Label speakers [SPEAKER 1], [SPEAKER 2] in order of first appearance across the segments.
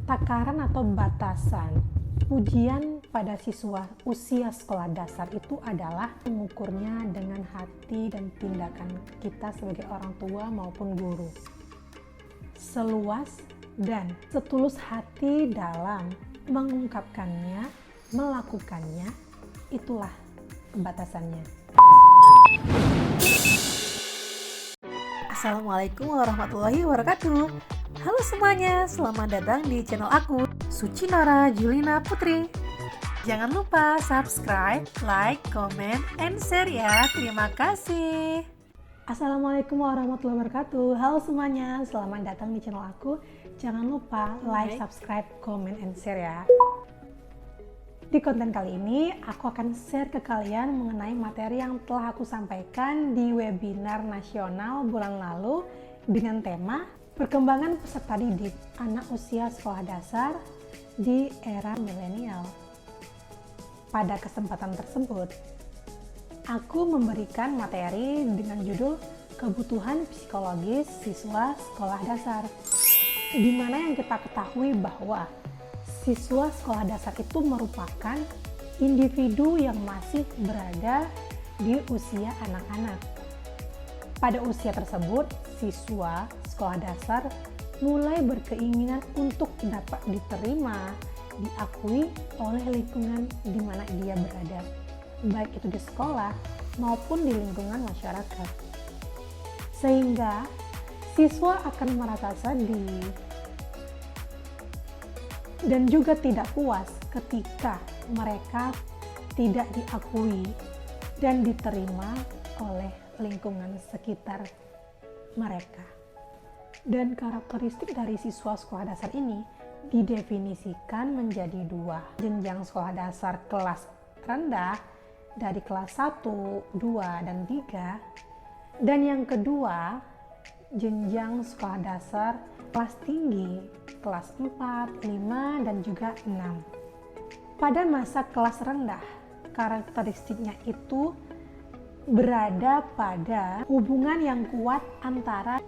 [SPEAKER 1] Takaran atau batasan ujian pada siswa usia sekolah dasar itu adalah mengukurnya dengan hati dan tindakan kita sebagai orang tua maupun guru. Seluas dan setulus hati dalam mengungkapkannya, melakukannya, itulah batasannya.
[SPEAKER 2] Assalamualaikum warahmatullahi wabarakatuh. Halo semuanya, selamat datang di channel aku, Suci Nora Julina Putri. Jangan lupa subscribe, like, comment, and share ya. Terima kasih.
[SPEAKER 1] Assalamualaikum warahmatullahi wabarakatuh. Halo semuanya, selamat datang di channel aku. Jangan lupa like, subscribe, comment, and share ya. Di konten kali ini, aku akan share ke kalian mengenai materi yang telah aku sampaikan di webinar nasional bulan lalu dengan tema perkembangan peserta didik anak usia sekolah dasar di era milenial. Pada kesempatan tersebut, aku memberikan materi dengan judul kebutuhan psikologis siswa sekolah dasar, di mana yang kita ketahui bahwa siswa sekolah dasar itu merupakan individu yang masih berada di usia anak-anak. Pada usia tersebut, siswa sekolah dasar mulai berkeinginan untuk dapat diterima, diakui oleh lingkungan di mana dia berada, baik itu di sekolah maupun di lingkungan masyarakat. Sehingga siswa akan merasa sedih dan juga tidak puas ketika mereka tidak diakui dan diterima oleh lingkungan sekitar mereka. Dan karakteristik dari siswa sekolah dasar ini didefinisikan menjadi dua. Jenjang sekolah dasar kelas rendah dari kelas 1, 2, dan 3. Dan yang kedua, jenjang sekolah dasar kelas tinggi, kelas 4, 5, dan juga 6. Pada masa kelas rendah, karakteristiknya itu berada pada hubungan yang kuat antara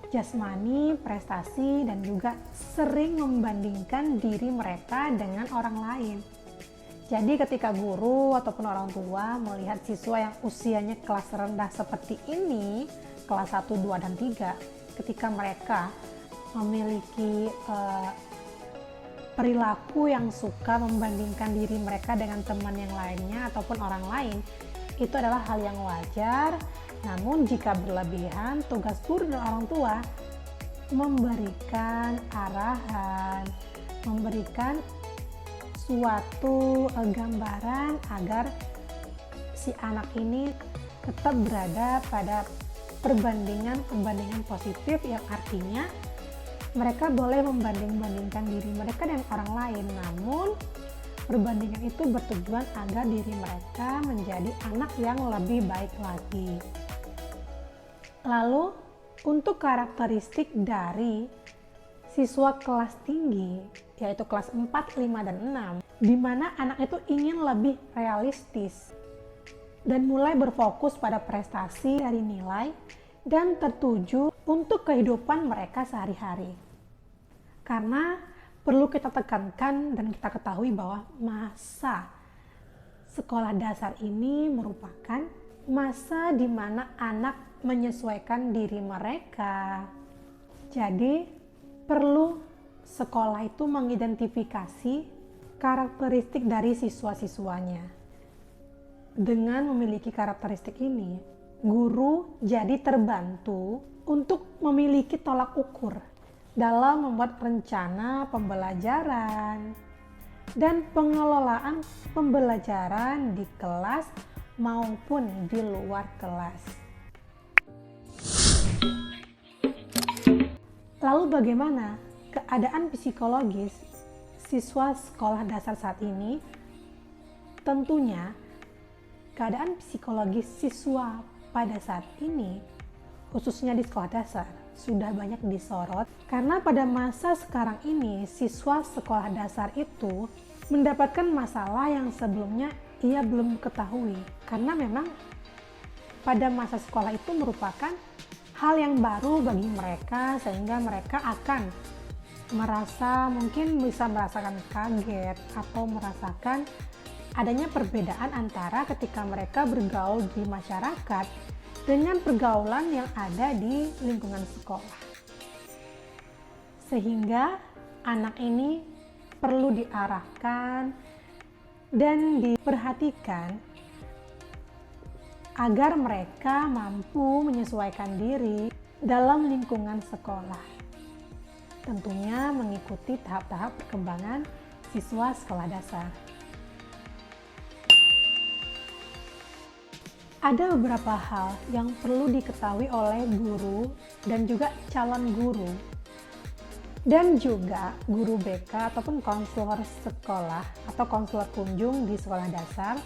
[SPEAKER 1] jasmani, prestasi, dan juga sering membandingkan diri mereka dengan orang lain. Jadi ketika guru ataupun orang tua melihat siswa yang usianya kelas rendah seperti ini, kelas 1, 2, dan 3, ketika mereka memiliki perilaku yang suka membandingkan diri mereka dengan teman yang lainnya ataupun orang lain, itu adalah hal yang wajar. Namun jika berlebihan, tugas guru dan orang tua memberikan arahan, memberikan suatu gambaran agar si anak ini tetap berada pada perbandingan positif, yang artinya mereka boleh membanding-bandingkan diri mereka dengan orang lain, namun perbandingan itu bertujuan agar diri mereka menjadi anak yang lebih baik lagi. Lalu, untuk karakteristik dari siswa kelas tinggi, yaitu kelas 4, 5, dan 6, di mana anak itu ingin lebih realistis dan mulai berfokus pada prestasi dari nilai dan tertuju untuk kehidupan mereka sehari-hari. Karena perlu kita tekankan dan kita ketahui bahwa masa sekolah dasar ini merupakan masa di mana anak menyesuaikan diri mereka. Jadi perlu sekolah itu mengidentifikasi karakteristik dari siswa-siswanya. Dengan memiliki karakteristik ini, guru jadi terbantu untuk memiliki tolak ukur dalam membuat rencana pembelajaran dan pengelolaan pembelajaran di kelas maupun di luar kelas. Lalu bagaimana keadaan psikologis siswa sekolah dasar saat ini? Tentunya keadaan psikologis siswa pada saat ini, khususnya di sekolah dasar, sudah banyak disorot karena pada masa sekarang ini siswa sekolah dasar itu mendapatkan masalah yang sebelumnya ia belum ketahui, karena memang pada masa sekolah itu merupakan hal yang baru bagi mereka, sehingga mereka akan mungkin bisa merasakan kaget atau merasakan adanya perbedaan antara ketika mereka bergaul di masyarakat dengan pergaulan yang ada di lingkungan sekolah. Sehingga anak ini perlu diarahkan dan diperhatikan agar mereka mampu menyesuaikan diri dalam lingkungan sekolah. Tentunya mengikuti tahap-tahap perkembangan siswa sekolah dasar. Ada beberapa hal yang perlu diketahui oleh guru dan juga calon guru dan juga guru BK ataupun konselor sekolah atau konselor kunjung di sekolah dasar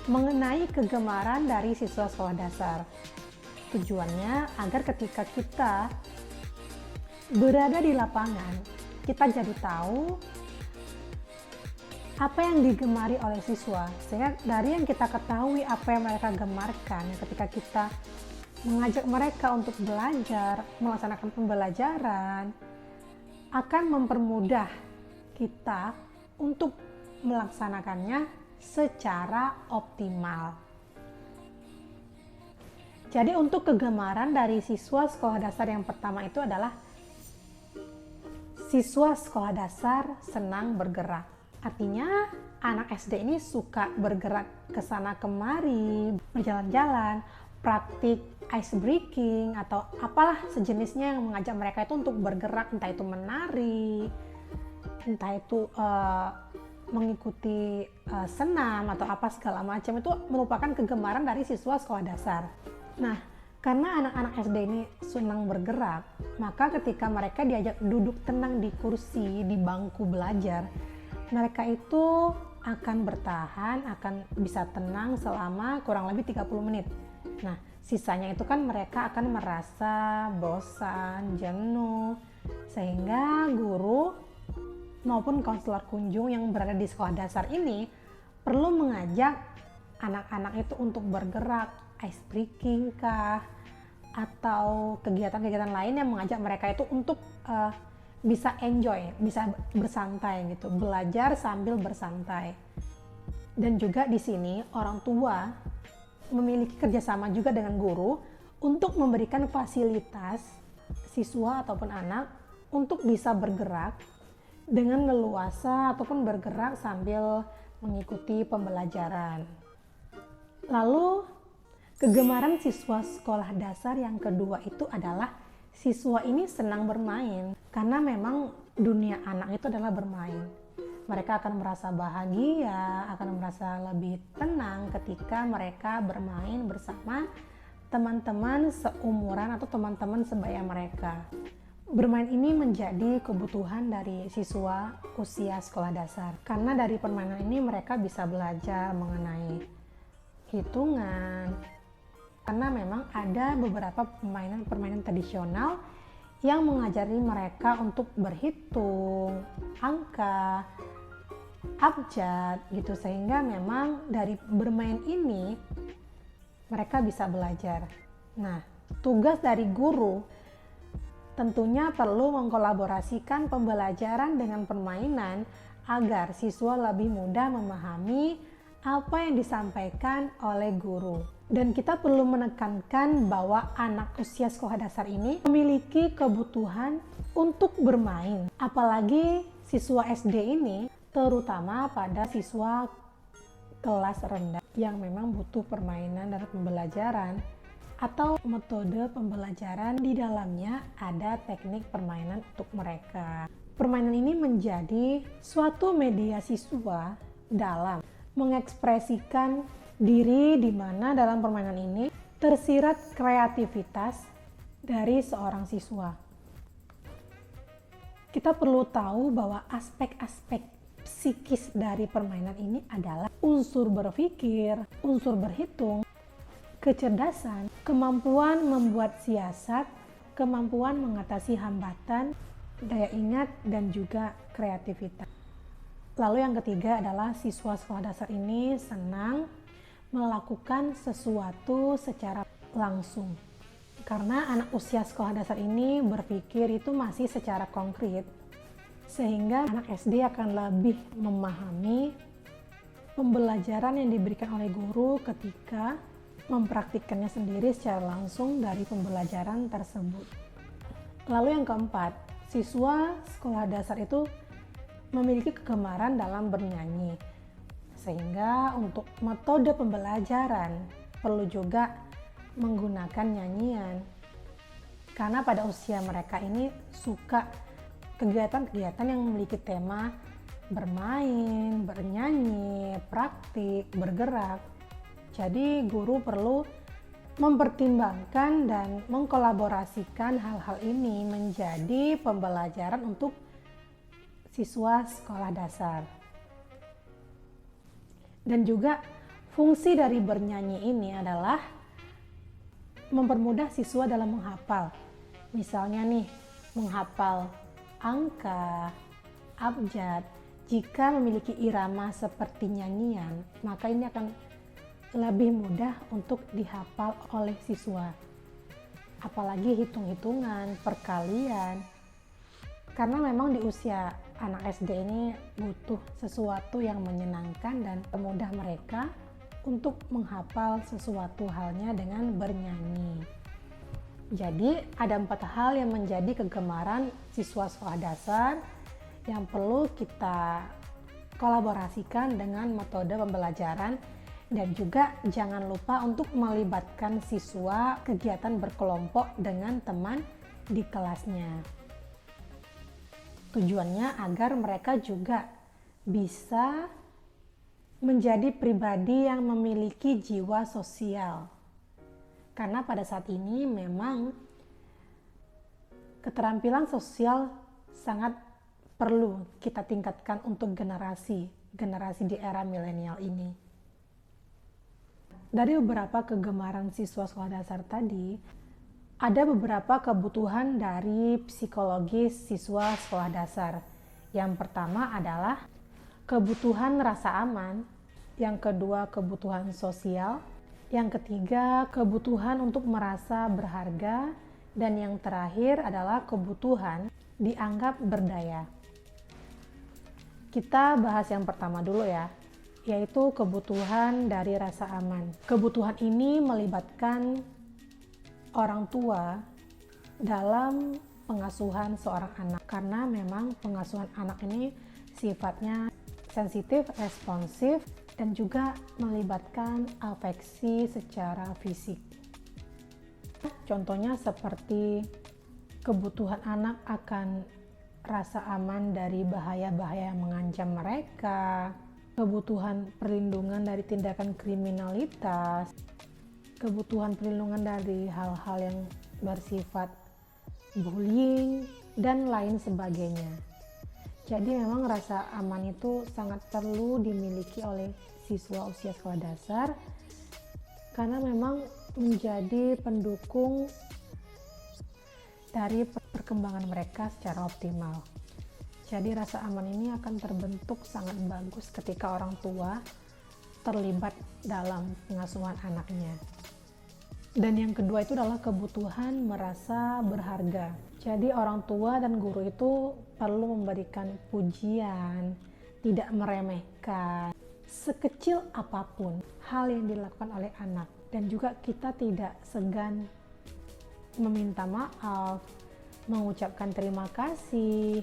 [SPEAKER 1] mengenai kegemaran dari siswa sekolah dasar. Tujuannya agar ketika kita berada di lapangan, kita jadi tahu apa yang digemari oleh siswa, sehingga dari yang kita ketahui apa yang mereka gemarkan ketika kita mengajak mereka untuk belajar, melaksanakan pembelajaran, akan mempermudah kita untuk melaksanakannya secara optimal. Jadi untuk kegemaran dari siswa sekolah dasar yang pertama itu adalah siswa sekolah dasar senang bergerak. Artinya anak SD ini suka bergerak ke sana kemari, berjalan-jalan, praktik ice breaking atau apalah sejenisnya yang mengajak mereka itu untuk bergerak, entah itu menari, entah itu mengikuti senam atau apa segala macam, itu merupakan kegemaran dari siswa sekolah dasar. Nah, karena anak-anak SD ini senang bergerak, maka ketika mereka diajak duduk tenang di kursi, di bangku belajar, mereka itu akan bertahan, akan bisa tenang selama kurang lebih 30 menit. Nah, sisanya itu kan mereka akan merasa bosan, jenuh, sehingga guru maupun konselor kunjung yang berada di sekolah dasar ini perlu mengajak anak-anak itu untuk bergerak, ice breaking kah, atau kegiatan-kegiatan lain yang mengajak mereka itu untuk bisa enjoy, bisa bersantai gitu, belajar sambil bersantai. Dan juga di sini orang tua memiliki kerjasama juga dengan guru untuk memberikan fasilitas siswa ataupun anak untuk bisa bergerak dengan leluasa ataupun bergerak sambil mengikuti pembelajaran. Lalu kegemaran siswa sekolah dasar yang kedua itu adalah siswa ini senang bermain, karena memang dunia anak itu adalah bermain. Mereka akan merasa bahagia, akan merasa lebih tenang ketika mereka bermain bersama teman-teman seumuran atau teman-teman sebaya mereka. Bermain ini menjadi kebutuhan dari siswa usia sekolah dasar, karena dari permainan ini mereka bisa belajar mengenai hitungan, karena memang ada beberapa permainan tradisional yang mengajari mereka untuk berhitung, angka, abjad gitu, sehingga memang dari bermain ini mereka bisa belajar. Nah, tugas dari guru tentunya perlu mengkolaborasikan pembelajaran dengan permainan agar siswa lebih mudah memahami apa yang disampaikan oleh guru. Dan kita perlu menekankan bahwa anak usia sekolah dasar ini memiliki kebutuhan untuk bermain. Apalagi siswa SD ini, terutama pada siswa kelas rendah yang memang butuh permainan dan pembelajaran atau metode pembelajaran di dalamnya ada teknik permainan untuk mereka. Permainan ini menjadi suatu media siswa dalam mengekspresikan diri, di mana dalam permainan ini tersirat kreativitas dari seorang siswa. Kita perlu tahu bahwa aspek-aspek psikis dari permainan ini adalah unsur berpikir, unsur berhitung, kecerdasan, kemampuan membuat siasat, kemampuan mengatasi hambatan, daya ingat, dan juga kreativitas. Lalu yang ketiga adalah siswa sekolah dasar ini senang melakukan sesuatu secara langsung. Karena anak usia sekolah dasar ini berpikir itu masih secara konkret. sehingga anak SD akan lebih memahami pembelajaran yang diberikan oleh guru ketika mempraktikkannya sendiri secara langsung dari pembelajaran tersebut. Lalu yang keempat, siswa sekolah dasar itu memiliki kegemaran dalam bernyanyi, sehingga untuk metode pembelajaran perlu juga menggunakan nyanyian, karena pada usia mereka ini suka kegiatan-kegiatan yang memiliki tema bermain, bernyanyi, praktik, bergerak. Jadi guru perlu mempertimbangkan dan mengkolaborasikan hal-hal ini menjadi pembelajaran untuk siswa sekolah dasar. Dan juga fungsi dari bernyanyi ini adalah mempermudah siswa dalam menghafal. Misalnya nih, menghafal angka, abjad. Jika memiliki irama seperti nyanyian, maka ini akan lebih mudah untuk dihafal oleh siswa. Apalagi hitung-hitungan, perkalian. Karena memang di usia anak SD ini butuh sesuatu yang menyenangkan dan memudah mereka untuk menghafal sesuatu halnya dengan bernyanyi. Jadi ada 4 hal yang menjadi kegemaran siswa sekolah dasar yang perlu kita kolaborasikan dengan metode pembelajaran, dan juga jangan lupa untuk melibatkan siswa kegiatan berkelompok dengan teman di kelasnya. Tujuannya agar mereka juga bisa menjadi pribadi yang memiliki jiwa sosial. Karena pada saat ini memang keterampilan sosial sangat perlu kita tingkatkan untuk generasi di era milenial ini. Dari beberapa kegemaran siswa sekolah dasar tadi, ada beberapa kebutuhan dari psikologis siswa sekolah dasar. Yang pertama adalah kebutuhan rasa aman, yang kedua kebutuhan sosial, yang ketiga kebutuhan untuk merasa berharga, dan yang terakhir adalah kebutuhan dianggap berdaya. Kita bahas yang pertama dulu ya, yaitu kebutuhan dari rasa aman. Kebutuhan ini melibatkan orang tua dalam pengasuhan seorang anak, karena memang pengasuhan anak ini sifatnya sensitif, responsif, dan juga melibatkan afeksi secara fisik. Contohnya seperti kebutuhan anak akan rasa aman dari bahaya-bahaya yang mengancam mereka, kebutuhan perlindungan dari tindakan kriminalitas, kebutuhan perlindungan dari hal-hal yang bersifat bullying, dan lain sebagainya. Jadi memang rasa aman itu sangat perlu dimiliki oleh siswa usia sekolah dasar, karena memang menjadi pendukung dari perkembangan mereka secara optimal. Jadi rasa aman ini akan terbentuk sangat bagus ketika orang tua terlibat dalam pengasuhan anaknya. Dan yang kedua itu adalah kebutuhan merasa berharga. Jadi orang tua dan guru itu perlu memberikan pujian, tidak meremehkan sekecil apapun hal yang dilakukan oleh anak, dan juga kita tidak segan meminta maaf, mengucapkan terima kasih.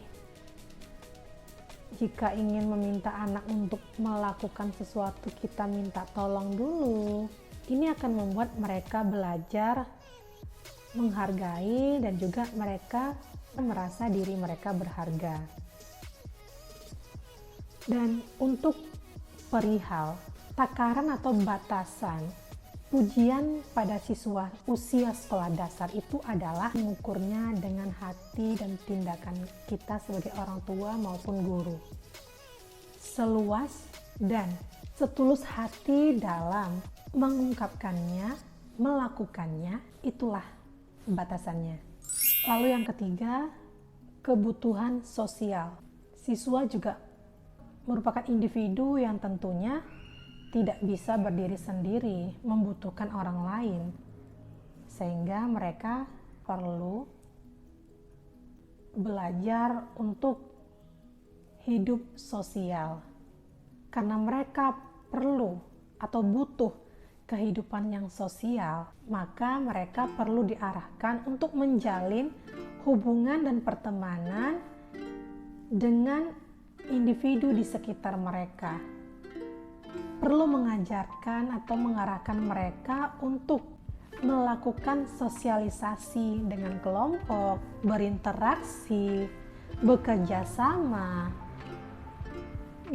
[SPEAKER 1] Jika ingin meminta anak untuk melakukan sesuatu, kita minta tolong dulu. Ini akan membuat mereka belajar menghargai, dan juga mereka merasa diri mereka berharga. Dan untuk perihal takaran atau batasan pujian pada siswa usia sekolah dasar itu adalah mengukurnya dengan hati dan tindakan kita sebagai orang tua maupun guru. Seluas dan setulus hati dalam mengungkapkannya, melakukannya, itulah batasannya. Lalu yang ketiga, kebutuhan sosial. Siswa juga merupakan individu yang tentunya tidak bisa berdiri sendiri, membutuhkan orang lain, sehingga mereka perlu belajar untuk hidup sosial. Karena mereka perlu atau butuh kehidupan yang sosial, maka mereka perlu diarahkan untuk menjalin hubungan dan pertemanan dengan individu di sekitar mereka. Perlu mengajarkan atau mengarahkan mereka untuk melakukan sosialisasi dengan kelompok, berinteraksi, bekerja sama,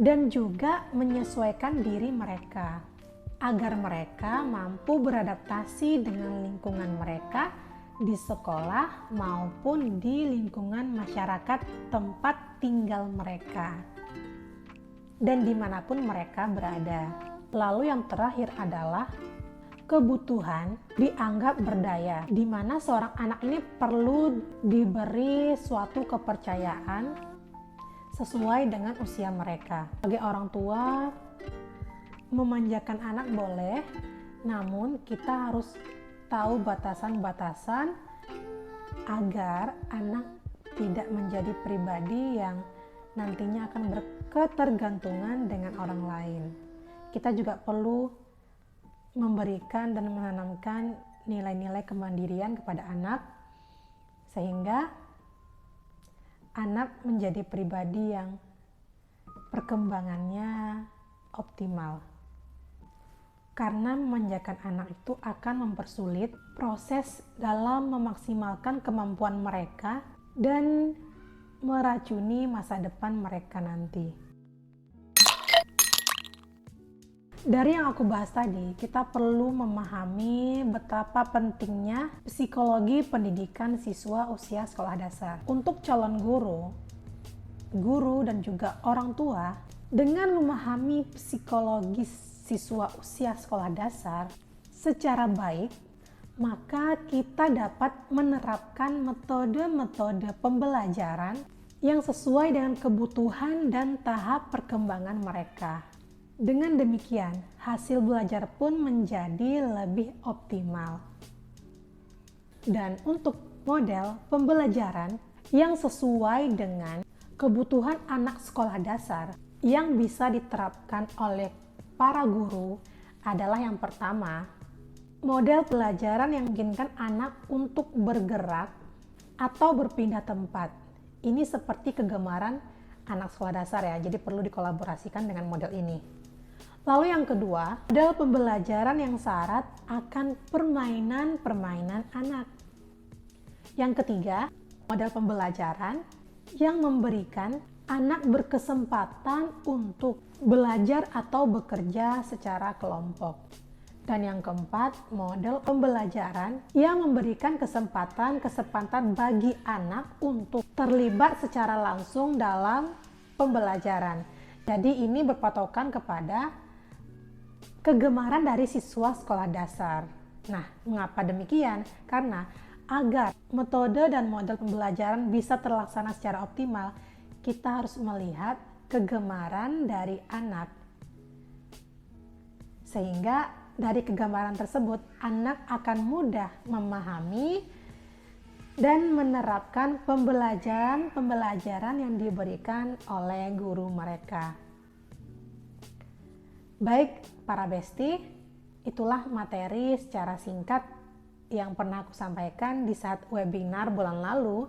[SPEAKER 1] dan juga menyesuaikan diri mereka agar mereka mampu beradaptasi dengan lingkungan mereka di sekolah maupun di lingkungan masyarakat tempat tinggal mereka dan dimanapun mereka berada. Lalu yang terakhir adalah kebutuhan dianggap berdaya, di mana seorang anak ini perlu diberi suatu kepercayaan sesuai dengan usia mereka. Sebagai orang tua, memanjakan anak boleh, namun kita harus tahu batasan-batasan agar anak tidak menjadi pribadi yang nantinya akan berketergantungan dengan orang lain. Kita juga perlu memberikan dan menanamkan nilai-nilai kemandirian kepada anak sehingga anak menjadi pribadi yang perkembangannya optimal. Karena memanjakan anak itu akan mempersulit proses dalam memaksimalkan kemampuan mereka dan meracuni masa depan mereka nanti. Dari yang aku bahas tadi, kita perlu memahami betapa pentingnya psikologi pendidikan siswa usia sekolah dasar. Untuk calon guru dan juga orang tua, dengan memahami psikologis siswa usia sekolah dasar secara baik, maka kita dapat menerapkan metode-metode pembelajaran yang sesuai dengan kebutuhan dan tahap perkembangan mereka. Dengan demikian, hasil belajar pun menjadi lebih optimal. Dan untuk model pembelajaran yang sesuai dengan kebutuhan anak sekolah dasar yang bisa diterapkan oleh para guru adalah yang pertama, model pelajaran yang memungkinkan anak untuk bergerak atau berpindah tempat. Ini seperti kegemaran anak sekolah dasar ya, jadi perlu dikolaborasikan dengan model ini. Lalu yang kedua, model pembelajaran yang syarat akan permainan-permainan anak. Yang ketiga, model pembelajaran yang memberikan anak berkesempatan untuk belajar atau bekerja secara kelompok. Dan yang keempat, model pembelajaran yang memberikan kesempatan bagi anak untuk terlibat secara langsung dalam pembelajaran. Jadi ini berpatokan kepada kegemaran dari siswa sekolah dasar. Nah, mengapa demikian? Karena agar metode dan model pembelajaran bisa terlaksana secara optimal, kita harus melihat kegemaran dari anak. Sehingga dari kegemaran tersebut, anak akan mudah memahami dan menerapkan pembelajaran yang diberikan oleh guru mereka. Baik, para besti, itulah materi secara singkat yang pernah aku sampaikan di saat webinar bulan lalu.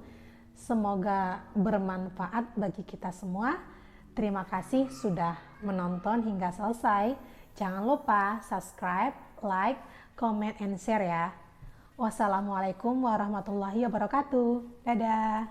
[SPEAKER 1] Semoga bermanfaat bagi kita semua. Terima kasih sudah menonton hingga selesai. Jangan lupa subscribe, like, comment, and share ya. Wassalamualaikum warahmatullahi wabarakatuh. Dadah.